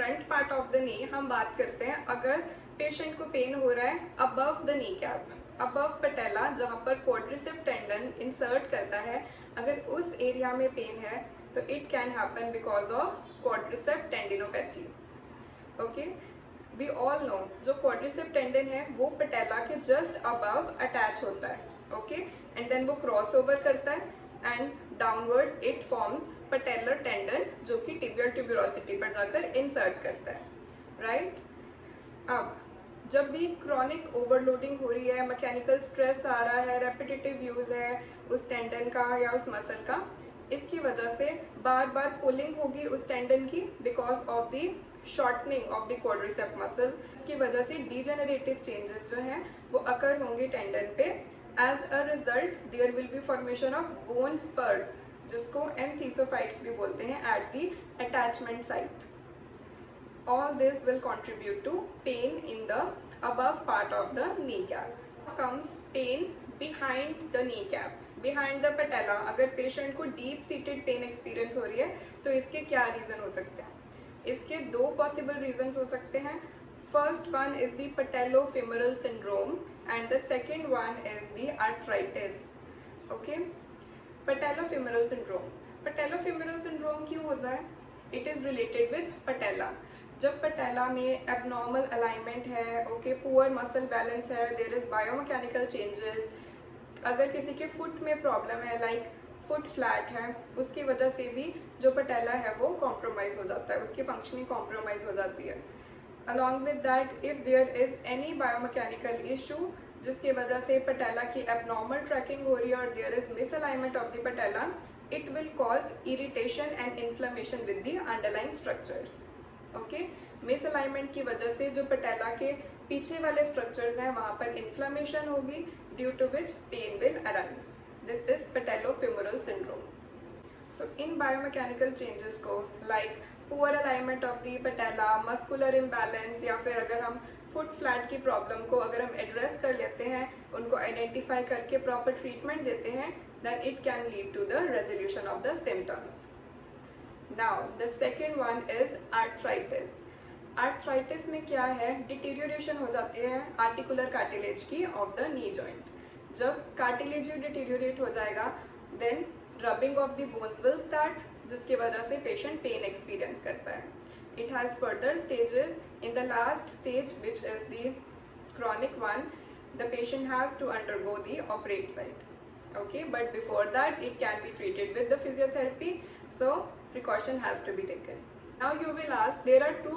Front part of the नी हम बात करते हैं अगर पेशेंट को पेन हो रहा है above the kneecap, above patella जहाँ पर क्वाड्रिसेप टेंडन इंसर्ट करता है, अगर उस एरिया में पेन है तो it can happen because of quadricep tendinopathy. Okay, we all know जो क्वाड्रिसेप टेंडन है वो पटेला के जस्ट अबव अटैच होता है। ओके, एंड देन वो क्रॉस ओवर करता है and downwards it forms patellar tendon जो कि टिबियल ट्यूबरोसिटी पर जाकर इंसर्ट करता है, राइट। अब जब भी क्रॉनिक ओवरलोडिंग हो रही है, मैकेनिकल स्ट्रेस आ रहा है, रेपिटेटिव यूज है उस टेंडन का या उस मसल का, इसकी वजह से बार बार पुलिंग होगी उस टेंडन की because of the shortening of the quadricep muscle. इसकी वजह से डीजेनरेटिव चेंजेस जो हैं वो अकर होंगे टेंडन पे। As a result there will be formation of bone spurs जिसको एंथीसोफाइट्स भी बोलते हैं at the attachment site. All this will contribute to pain in the above part of the kneecap. Now comes pain behind the kneecap, behind the patella. अगर patient को deep seated pen experience हो रही है तो इसके क्या reason हो सकते हैं? इसके दो पॉसिबल रीजंस हो सकते हैं। First one is the patellofemoral syndrome and the second one is the arthritis. Okay, patellofemoral syndrome, patellofemoral syndrome क्यों होता है? It is related with patella. जब पटेला में एबनॉर्मल अलाइनमेंट है, ओके, पुअर मसल बैलेंस है, देयर इज बायोमैकेनिकल चेंजेस, अगर किसी के फुट में प्रॉब्लम है लाइक फुट फ्लैट है, उसकी वजह से भी जो पटेला है वो कॉम्प्रोमाइज हो जाता है, उसकी फंक्शनिंग कॉम्प्रोमाइज हो जाती है। Along with that if there is any biomechanical issue जिसकी वजह से पटेला की एबनॉर्मल ट्रैकिंग हो रही है और there is misalignment of the patella, it will cause irritation and inflammation with the underlying structures. Okay, misalignment की वजह से जो पटेला के पीछे वाले स्ट्रक्चर्स हैं वहां पर इन्फ्लेमेशन होगी due to which pain will arise. This is patellofemoral syndrome. So इन बायोमैकेनिकल चेंजेस को like poor alignment of the patella, muscular imbalance, या फिर अगर हम फुट फ्लैट की प्रॉब्लम को अगर हम एड्रेस कर लेते हैं, उनको आइडेंटिफाई करके प्रॉपर ट्रीटमेंट देते हैं, then it can lead to the resolution of the symptoms. Now the second one is arthritis. Arthritis में क्या है? डिटीरियोरेशन हो जाती है आर्टिकुलर कार्टिलेज की ऑफ द नी जॉइंट। जब कार्टिलेज डिटीरियोरेट हो जाएगा then rubbing of the bones will start जिसकी वजह से पेशेंट पेन एक्सपीरियंस करता है। It has further stages. In the last stage which is the chronic one, the patient has to undergo the operate site. Okay, but before that it can be treated with the physiotherapy, so precaution has to be taken. Now you will ask, there are two